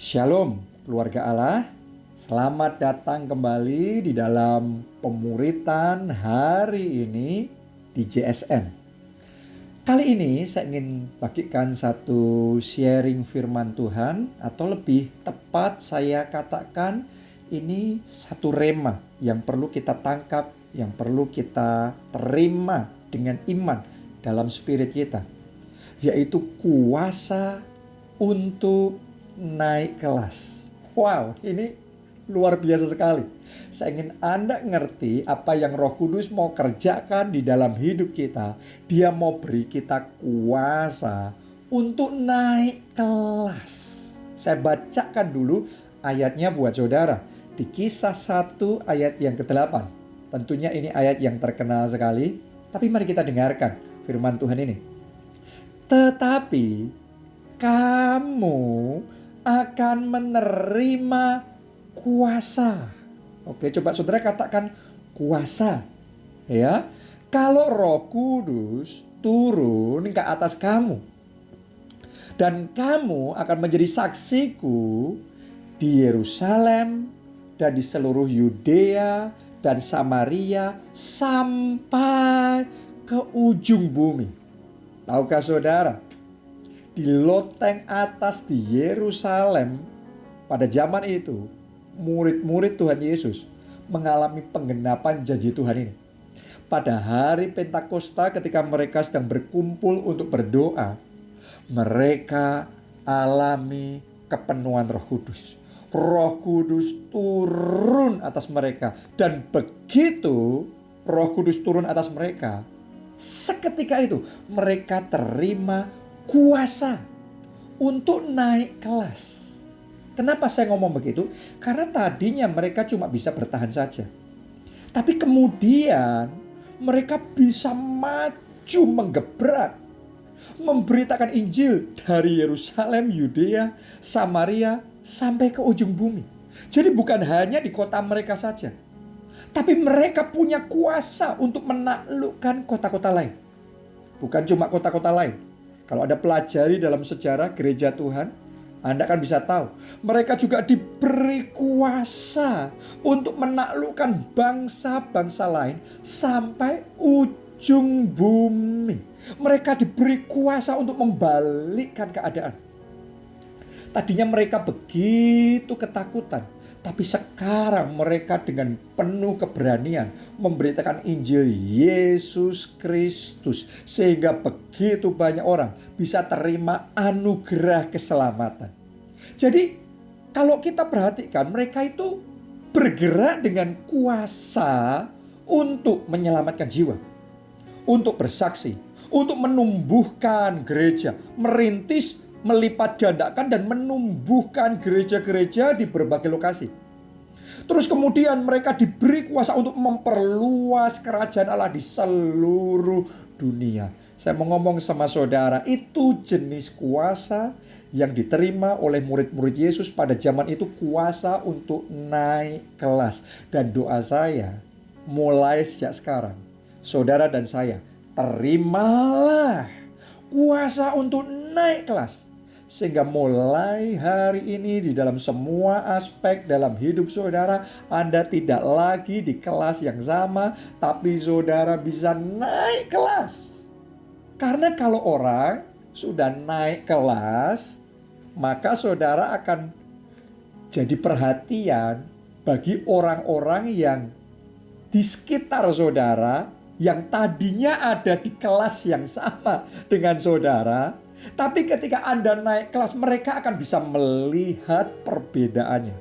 Shalom keluarga Allah, selamat datang kembali di dalam pemuritan hari ini di JSN. Kali ini saya ingin bagikan satu sharing firman Tuhan, atau lebih tepat saya katakan ini satu rema yang perlu kita tangkap, yang perlu kita terima dengan iman dalam spirit kita, yaitu kuasa untuk naik kelas. Wow, ini luar biasa sekali. Saya ingin Anda ngerti apa yang Roh Kudus mau kerjakan di dalam hidup kita. Dia mau beri kita kuasa untuk naik kelas. Saya bacakan dulu ayatnya buat saudara. Di Kisah 1 ayat yang ke-8. Tentunya ini ayat yang terkenal sekali. Tapi mari kita dengarkan firman Tuhan ini. Tetapi kamu akan menerima kuasa. Oke, coba saudara katakan kuasa. Ya, kalau Roh Kudus turun ke atas kamu, dan kamu akan menjadi saksiku di Yerusalem dan di seluruh Yudea dan Samaria sampai ke ujung bumi. Tahukah saudara? Di loteng atas di Yerusalem pada zaman itu, murid-murid Tuhan Yesus mengalami penggenapan janji Tuhan ini. Pada hari Pentakosta ketika mereka sedang berkumpul untuk berdoa, mereka alami kepenuhan Roh Kudus. Roh Kudus turun atas mereka, dan begitu Roh Kudus turun atas mereka, seketika itu mereka terima kuasa untuk naik kelas. Kenapa saya ngomong begitu? Karena tadinya mereka cuma bisa bertahan saja. Tapi kemudian mereka bisa maju menggebrak, memberitakan Injil dari Yerusalem, Yudea, Samaria sampai ke ujung bumi. Jadi bukan hanya di kota mereka saja, tapi mereka punya kuasa untuk menaklukkan kota-kota lain. Bukan cuma kota-kota lain. Kalau Anda pelajari dalam sejarah gereja Tuhan, Anda akan bisa tahu. Mereka juga diberi kuasa untuk menaklukkan bangsa-bangsa lain sampai ujung bumi. Mereka diberi kuasa untuk membalikkan keadaan. Tadinya mereka begitu ketakutan. Tapi sekarang mereka dengan penuh keberanian memberitakan Injil Yesus Kristus. Sehingga begitu banyak orang bisa terima anugerah keselamatan. Jadi kalau kita perhatikan, mereka itu bergerak dengan kuasa untuk menyelamatkan jiwa. Untuk bersaksi, untuk menumbuhkan gereja, merintis, melipat gandakan dan menumbuhkan gereja-gereja di berbagai lokasi. Terus kemudian mereka diberi kuasa untuk memperluas kerajaan Allah di seluruh dunia. Saya mau ngomong sama saudara, itu jenis kuasa yang diterima oleh murid-murid Yesus pada zaman itu, kuasa untuk naik kelas. Dan doa saya, mulai sejak sekarang, saudara dan saya, terimalah kuasa untuk naik kelas. Sehingga mulai hari ini di dalam semua aspek dalam hidup saudara, Anda tidak lagi di kelas yang sama, tapi saudara bisa naik kelas. Karena kalau orang sudah naik kelas, maka saudara akan jadi perhatian bagi orang-orang yang di sekitar saudara, yang tadinya ada di kelas yang sama dengan saudara. Tapi ketika Anda naik kelas, mereka akan bisa melihat perbedaannya.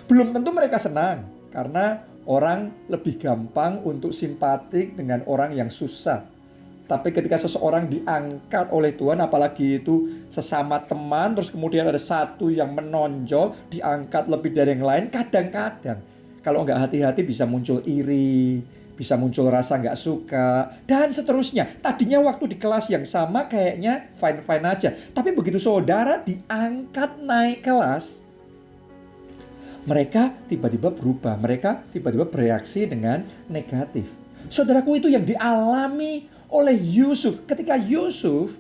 Belum tentu mereka senang, karena orang lebih gampang untuk simpatik dengan orang yang susah. Tapi ketika seseorang diangkat oleh Tuhan, apalagi itu sesama teman, terus kemudian ada satu yang menonjol, diangkat lebih dari yang lain, kadang-kadang kalau nggak hati-hati bisa muncul iri, bisa muncul rasa nggak suka, dan seterusnya. Tadinya waktu di kelas yang sama kayaknya fine-fine aja. Tapi begitu saudara diangkat naik kelas, mereka tiba-tiba berubah. Mereka tiba-tiba bereaksi dengan negatif. Saudaraku, itu yang dialami oleh Yusuf. Ketika Yusuf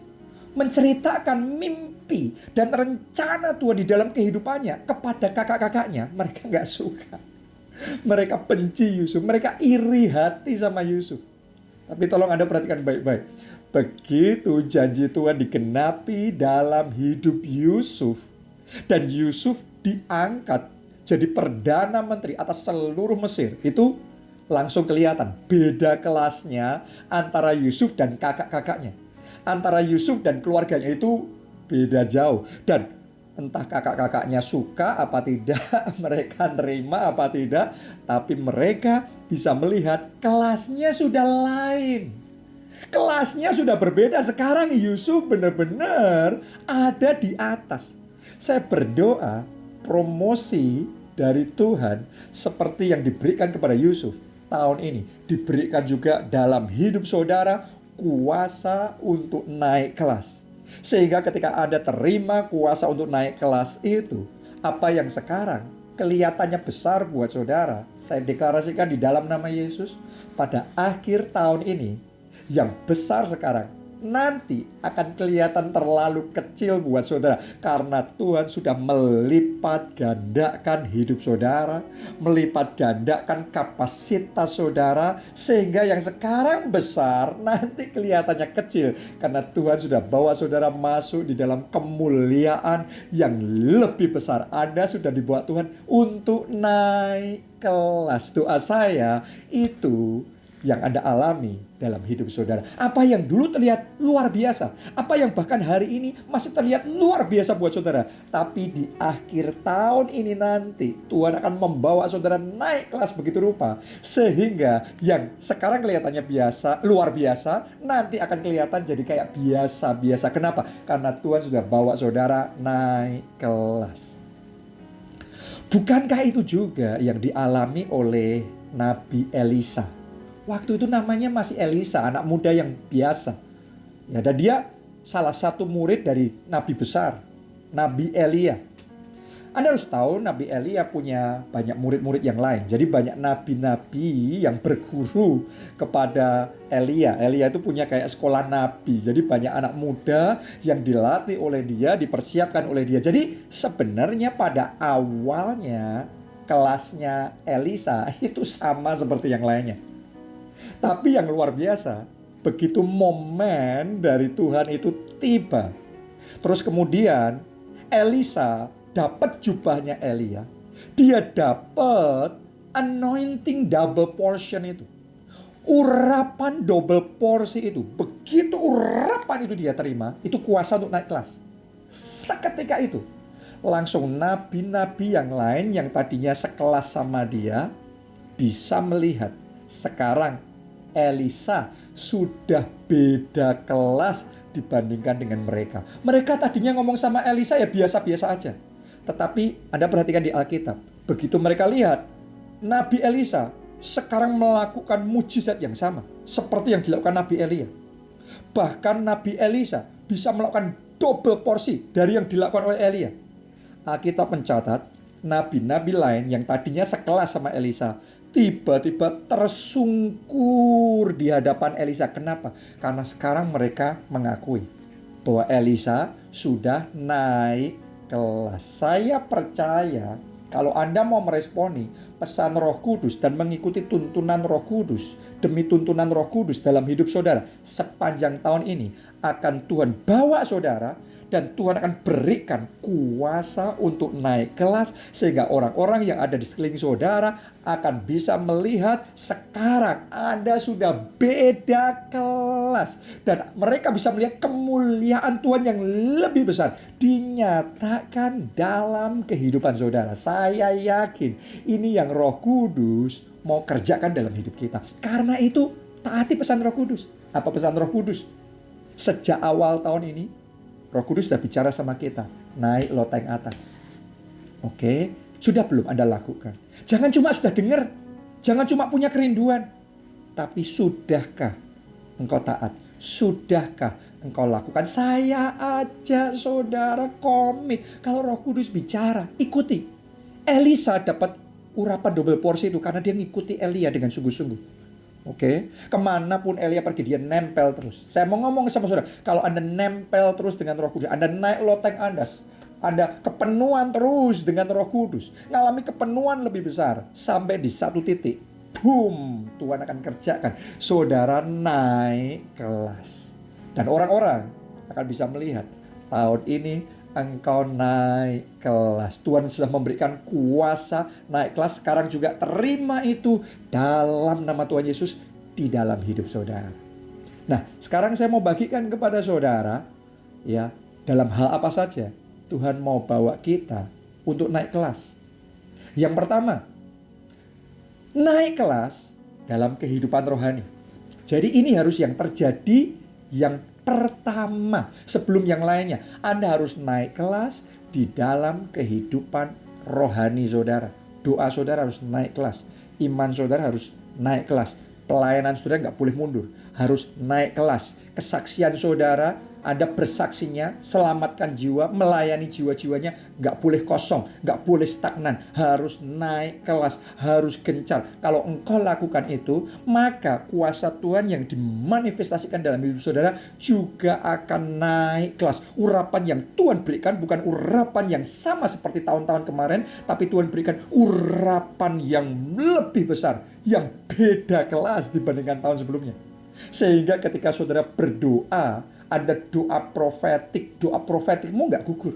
menceritakan mimpi mimpi dan rencana Tuhan di dalam kehidupannya kepada kakak-kakaknya, mereka nggak suka. Mereka benci Yusuf, mereka iri hati sama Yusuf. Tapi tolong Anda perhatikan baik-baik. Begitu janji Tuhan digenapi dalam hidup Yusuf, dan Yusuf diangkat jadi perdana menteri atas seluruh Mesir, itu langsung kelihatan beda kelasnya antara Yusuf dan kakak-kakaknya. Antara Yusuf dan keluarganya itu beda jauh. Dan entah kakak-kakaknya suka apa tidak, mereka nerima apa tidak, tapi mereka bisa melihat kelasnya sudah lain. Kelasnya sudah berbeda. Sekarang Yusuf benar-benar ada di atas. Saya berdoa promosi dari Tuhan seperti yang diberikan kepada Yusuf tahun ini diberikan juga dalam hidup saudara, kuasa untuk naik kelas. Sehingga ketika Anda terima kuasa untuk naik kelas itu, apa yang sekarang kelihatannya besar buat saudara, saya deklarasikan di dalam nama Yesus, pada akhir tahun ini, yang besar sekarang nanti akan kelihatan terlalu kecil buat saudara. Karena Tuhan sudah melipat gandakan hidup saudara, melipat gandakan kapasitas saudara, sehingga yang sekarang besar nanti kelihatannya kecil. Karena Tuhan sudah bawa saudara masuk di dalam kemuliaan yang lebih besar. Anda sudah dibawa Tuhan untuk naik kelas. Doa saya itu yang Anda alami dalam hidup saudara. Apa yang dulu terlihat luar biasa, apa yang bahkan hari ini masih terlihat luar biasa buat saudara, tapi di akhir tahun ini nanti Tuhan akan membawa saudara naik kelas begitu rupa, sehingga yang sekarang kelihatannya biasa, luar biasa, nanti akan kelihatan jadi kayak biasa-biasa. Kenapa? Karena Tuhan sudah bawa saudara naik kelas. Bukankah itu juga yang dialami oleh Nabi Elisa? Waktu itu namanya masih Elisa, anak muda yang biasa. Ya, dan dia salah satu murid dari Nabi besar, Nabi Elia. Anda harus tahu Nabi Elia punya banyak murid-murid yang lain. Jadi banyak nabi-nabi yang berguru kepada Elia. Elia itu punya kayak sekolah nabi. Jadi banyak anak muda yang dilatih oleh dia, dipersiapkan oleh dia. Jadi sebenarnya pada awalnya kelasnya Elisa itu sama seperti yang lainnya. Tapi yang luar biasa, begitu momen dari Tuhan itu tiba, terus kemudian Elisa dapat jubahnya Elia. Dia dapat anointing double portion itu. Urapan double porsi itu. Begitu urapan itu dia terima, itu kuasa untuk naik kelas. Seketika itu, langsung nabi-nabi yang lain yang tadinya sekelas sama dia bisa melihat sekarang Elisa sudah beda kelas dibandingkan dengan mereka. Mereka tadinya ngomong sama Elisa ya biasa-biasa aja. Tetapi Anda perhatikan di Alkitab, begitu mereka lihat Nabi Elisa sekarang melakukan mujizat yang sama seperti yang dilakukan Nabi Elia. Bahkan Nabi Elisa bisa melakukan double porsi dari yang dilakukan oleh Elia. Alkitab mencatat nabi-nabi lain yang tadinya sekelas sama Elisa tiba-tiba tersungkur di hadapan Elisa. Kenapa? Karena sekarang mereka mengakui bahwa Elisa sudah naik kelas. Saya percaya kalau Anda mau meresponi pesan Roh Kudus dan mengikuti tuntunan Roh Kudus demi tuntunan Roh Kudus dalam hidup saudara sepanjang tahun ini, akan Tuhan bawa saudara dan Tuhan akan berikan kuasa untuk naik kelas, sehingga orang-orang yang ada di sekeliling saudara akan bisa melihat sekarang Anda sudah beda kelas. Dan mereka bisa melihat kemuliaan Tuhan yang lebih besar dinyatakan dalam kehidupan saudara. Saya yakin ini yang Roh Kudus mau kerjakan dalam hidup kita. Karena itu taati pesan Roh Kudus. Apa pesan Roh Kudus? Sejak awal tahun ini Roh Kudus sudah bicara sama kita, naik loteng atas. Oke, sudah belum Anda lakukan? Jangan cuma sudah dengar, jangan cuma punya kerinduan, tapi sudahkah engkau taat? Sudahkah engkau lakukan? Saya ajak saudara komit. Kalau Roh Kudus bicara, ikuti. Elisa dapat urapan double porsi itu karena dia ngikuti Elia dengan sungguh-sungguh. Oke, kemanapun Elia pergi dia nempel terus. Saya mau ngomong sama saudara, kalau Anda nempel terus dengan Roh Kudus, Anda naik loteng Anda kepenuhan terus dengan Roh Kudus, ngalami kepenuhan lebih besar sampai di satu titik, boom, Tuhan akan kerjakan. Saudara naik kelas, dan orang-orang akan bisa melihat tahun ini engkau naik kelas. Tuhan sudah memberikan kuasa naik kelas. Sekarang juga terima itu dalam nama Tuhan Yesus di dalam hidup saudara. Nah, sekarang saya mau bagikan kepada saudara, ya, dalam hal apa saja Tuhan mau bawa kita untuk naik kelas. Yang pertama, naik kelas dalam kehidupan rohani. Jadi ini harus yang terjadi yang pertama sebelum yang lainnya. Anda harus naik kelas di dalam kehidupan rohani saudara. Doa saudara harus naik kelas. Iman saudara harus naik kelas. Pelayanan saudara nggak boleh mundur, harus naik kelas. Kesaksian saudara, Anda bersaksinya, selamatkan jiwa, melayani jiwa-jiwanya, nggak boleh kosong, nggak boleh stagnan, harus naik kelas, harus gencar. Kalau engkau lakukan itu, maka kuasa Tuhan yang dimanifestasikan dalam hidup saudara juga akan naik kelas. Urapan yang Tuhan berikan bukan urapan yang sama seperti tahun-tahun kemarin, tapi Tuhan berikan urapan yang lebih besar, yang beda kelas dibandingkan tahun sebelumnya. Sehingga ketika saudara berdoa, ada doa profetikmu nggak gugur.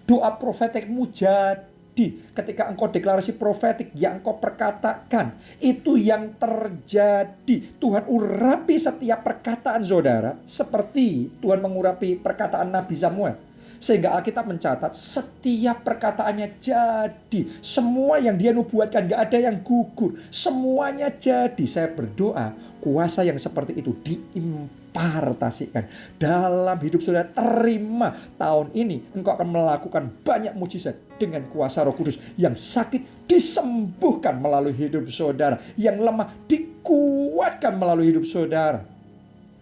Doa profetikmu jadi. Ketika engkau deklarasi profetik yang engkau perkatakan, itu yang terjadi. Tuhan urapi setiap perkataan saudara, seperti Tuhan mengurapi perkataan Nabi Samuel. Sehingga Alkitab mencatat setiap perkataannya jadi. Semua yang dia nubuatkan gak ada yang gugur. Semuanya jadi. Saya berdoa kuasa yang seperti itu diimpartasikan dalam hidup saudara. Terima tahun ini engkau akan melakukan banyak mujizat dengan kuasa Roh Kudus. Yang sakit disembuhkan melalui hidup saudara. Yang lemah dikuatkan melalui hidup saudara.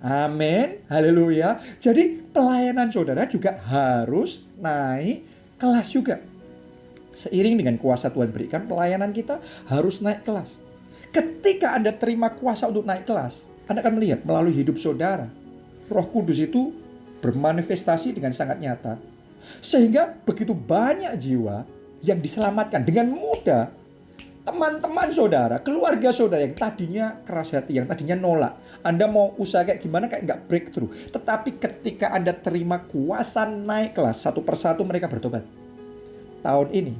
Amin, haleluya. Jadi pelayanan saudara juga harus naik kelas juga. Seiring dengan kuasa Tuhan berikan, pelayanan kita harus naik kelas. Ketika Anda terima kuasa untuk naik kelas, Anda akan melihat melalui hidup saudara, Roh Kudus itu bermanifestasi dengan sangat nyata. Sehingga begitu banyak jiwa yang diselamatkan dengan mudah. Teman-teman saudara, keluarga saudara yang tadinya keras hati, yang tadinya nolak. Anda mau usaha kayak gimana, kayak nggak breakthrough. Tetapi ketika Anda terima kuasa naik kelas, satu persatu mereka bertobat. Tahun ini,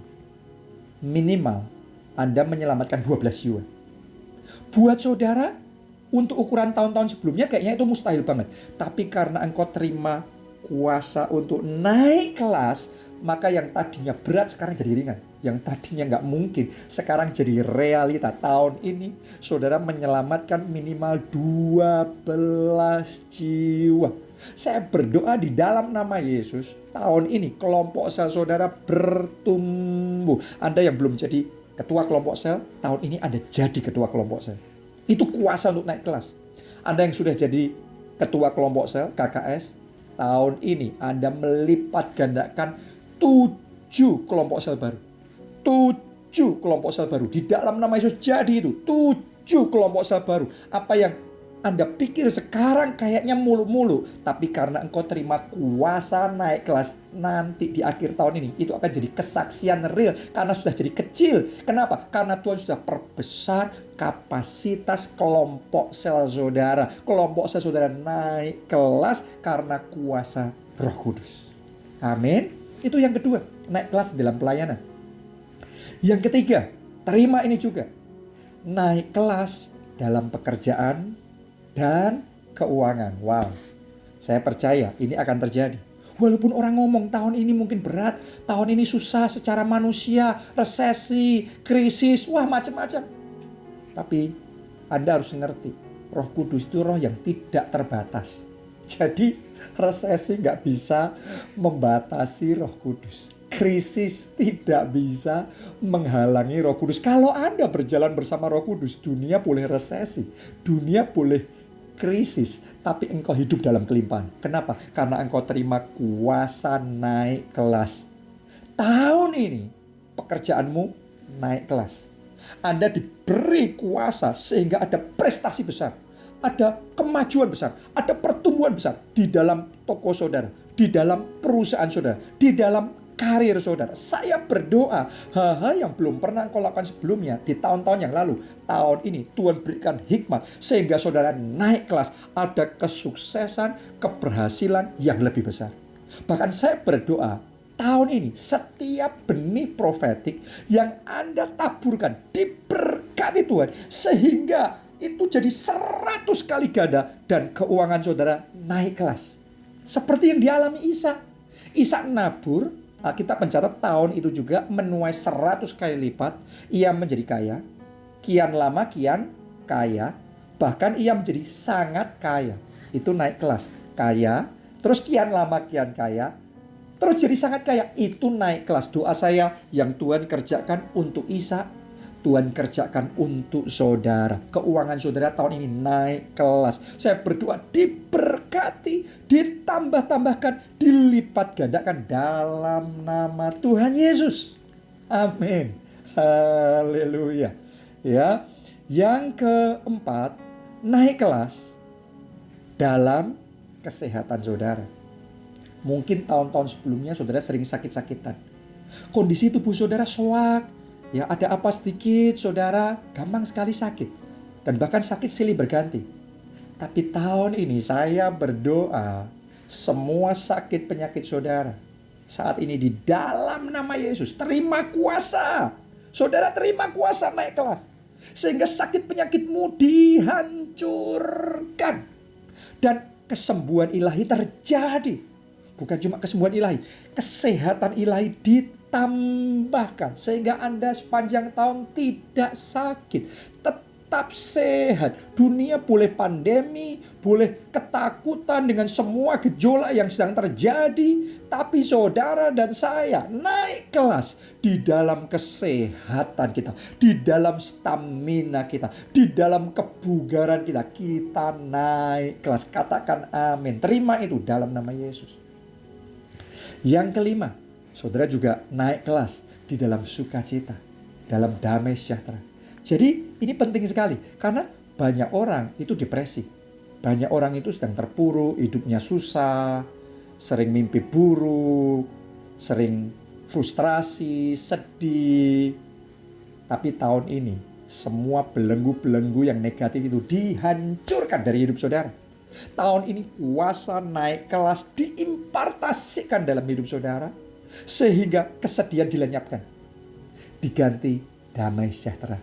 minimal Anda menyelamatkan 12 jiwa. Buat saudara, untuk ukuran tahun-tahun sebelumnya kayaknya itu mustahil banget. Tapi karena engkau terima kuasa untuk naik kelas, maka yang tadinya berat sekarang jadi ringan. Yang tadinya nggak mungkin sekarang jadi realita. Tahun ini saudara menyelamatkan minimal 12 jiwa. Saya berdoa di dalam nama Yesus, tahun ini kelompok sel saudara bertumbuh. Anda yang belum jadi ketua kelompok sel, tahun ini Anda jadi ketua kelompok sel. Itu kuasa untuk naik kelas. Anda yang sudah jadi ketua kelompok sel, KKS, tahun ini Anda melipat gandakan 7 kelompok sel baru. 7 kelompok sel baru. Di dalam nama Yesus jadi itu 7 kelompok sel baru. Apa yang Anda pikir sekarang kayaknya mulu-mulu, tapi karena engkau terima kuasa naik kelas, nanti di akhir tahun ini itu akan jadi kesaksian real karena sudah jadi kecil. Kenapa? Karena Tuhan sudah perbesar kapasitas kelompok sel saudara. Kelompok sel saudara naik kelas karena kuasa Roh Kudus. Amin. Itu yang kedua, naik kelas dalam pelayanan. Yang ketiga, terima ini juga. Naik kelas dalam pekerjaan dan keuangan. Wow, saya percaya ini akan terjadi. Walaupun orang ngomong tahun ini mungkin berat, tahun ini susah secara manusia, resesi, krisis, wah macam-macam. Tapi Anda harus mengerti, Roh Kudus itu roh yang tidak terbatas. Jadi resesi nggak bisa membatasi Roh Kudus. Krisis tidak bisa menghalangi Roh Kudus. Kalau Anda berjalan bersama Roh Kudus, dunia boleh resesi, dunia boleh krisis, tapi engkau hidup dalam kelimpahan. Kenapa? Karena engkau terima kuasa naik kelas. Tahun ini pekerjaanmu naik kelas. Anda diberi kuasa sehingga ada prestasi besar, ada kemajuan besar, ada pertumbuhan besar di dalam toko saudara, di dalam perusahaan saudara, di dalam karir saudara. Saya berdoa hal-hal yang belum pernah engkau lakukan sebelumnya di tahun-tahun yang lalu, tahun ini Tuhan berikan hikmat sehingga saudara naik kelas, ada kesuksesan, keberhasilan yang lebih besar. Bahkan saya berdoa tahun ini setiap benih profetik yang Anda taburkan diberkati Tuhan sehingga itu jadi 100 kali ganda dan keuangan saudara naik kelas. Seperti yang dialami Ishak. Ishak nabur, kita mencatat tahun itu juga menuai 100 kali lipat. Ia menjadi kaya, kian lama kian kaya, bahkan ia menjadi sangat kaya. Itu naik kelas, kaya, terus kian lama kian kaya, terus jadi sangat kaya. Itu naik kelas. Doa saya yang Tuhan kerjakan untuk Ishak, Tuhan kerjakan untuk saudara. Keuangan saudara tahun ini naik kelas. Saya berdoa diberkati, ditambah-tambahkan, dilipat gandakan dalam nama Tuhan Yesus. Amin. Haleluya. Ya. Yang keempat, naik kelas dalam kesehatan saudara. Mungkin tahun-tahun sebelumnya saudara sering sakit-sakitan. Kondisi tubuh saudara soak. Ya, ada apa sedikit saudara gampang sekali sakit. Dan bahkan sakit silih berganti. Tapi tahun ini saya berdoa semua sakit penyakit saudara saat ini di dalam nama Yesus terima kuasa. Saudara terima kuasa naik kelas. Sehingga sakit penyakitmu dihancurkan. Dan kesembuhan ilahi terjadi. Bukan cuma kesembuhan ilahi, kesehatan ilahi ditambahkan sehingga Anda sepanjang tahun tidak sakit, tetap sehat. Dunia boleh pandemi, boleh ketakutan dengan semua gejolak yang sedang terjadi, tapi saudara dan saya naik kelas di dalam kesehatan kita, di dalam stamina kita, di dalam kebugaran kita. Kita naik kelas. Katakan amin. Terima itu dalam nama Yesus. Yang kelima, saudara juga naik kelas di dalam sukacita, dalam damai sejahtera. Jadi ini penting sekali karena banyak orang itu depresi. Banyak orang itu sedang terpuruk, hidupnya susah, sering mimpi buruk, sering frustrasi, sedih. Tapi tahun ini semua belenggu-belenggu yang negatif itu dihancurkan dari hidup saudara. Tahun ini kuasa naik kelas diimpartasikan dalam hidup saudara. Sehingga kesedihan dilenyapkan. Diganti damai sejahtera.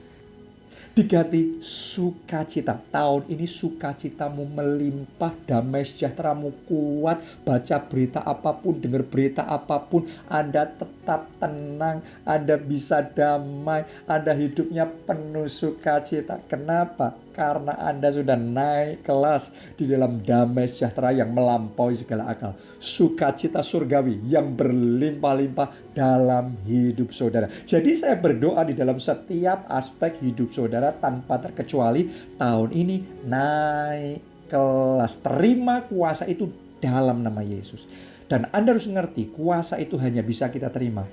Diganti sukacita. Tahun ini sukacitamu melimpah, damai sejahteramu kuat. Baca berita apapun, dengar berita apapun, Anda tetap tenang, Anda bisa damai, Anda hidupnya penuh sukacita. Kenapa? Karena Anda sudah naik kelas di dalam damai sejahtera yang melampaui segala akal. Sukacita surgawi yang berlimpah-limpah dalam hidup saudara. Jadi saya berdoa di dalam setiap aspek hidup saudara tanpa terkecuali tahun ini naik kelas. Terima kuasa itu dalam nama Yesus. Dan Anda harus mengerti kuasa itu hanya bisa kita terima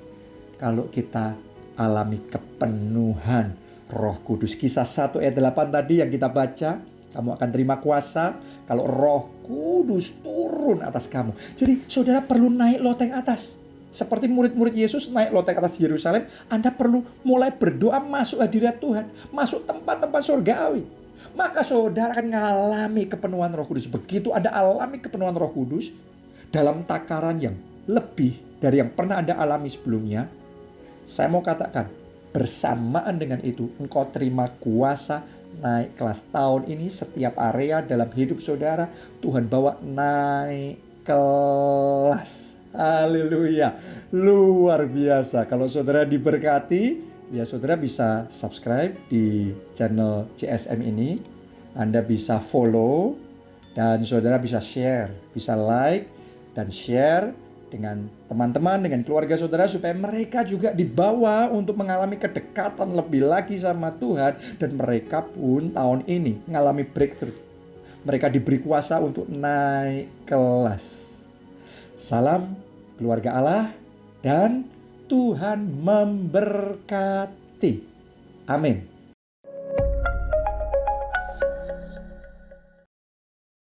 kalau kita alami kepenuhan Roh Kudus. Kisah 1 ayat 8 tadi yang kita baca, kamu akan terima kuasa kalau Roh Kudus turun atas kamu. Jadi saudara perlu naik loteng atas. Seperti murid-murid Yesus naik loteng atas Yerusalem, Anda perlu mulai berdoa masuk hadirat Tuhan, masuk tempat-tempat surgawi. Maka saudara akan mengalami kepenuhan Roh Kudus. Begitu Anda alami kepenuhan Roh Kudus dalam takaran yang lebih dari yang pernah Anda alami sebelumnya, saya mau katakan, bersamaan dengan itu, engkau terima kuasa naik kelas. Tahun ini setiap area dalam hidup saudara, Tuhan bawa naik kelas. Haleluya. Luar biasa. Kalau saudara diberkati, ya saudara bisa subscribe di channel CSM ini. Anda bisa follow dan saudara bisa share, bisa like dan share dengan teman-teman, dengan keluarga saudara supaya mereka juga dibawa untuk mengalami kedekatan lebih lagi sama Tuhan dan mereka pun tahun ini mengalami breakthrough. Mereka diberi kuasa untuk naik kelas. Salam keluarga Allah dan Tuhan memberkati. Amin.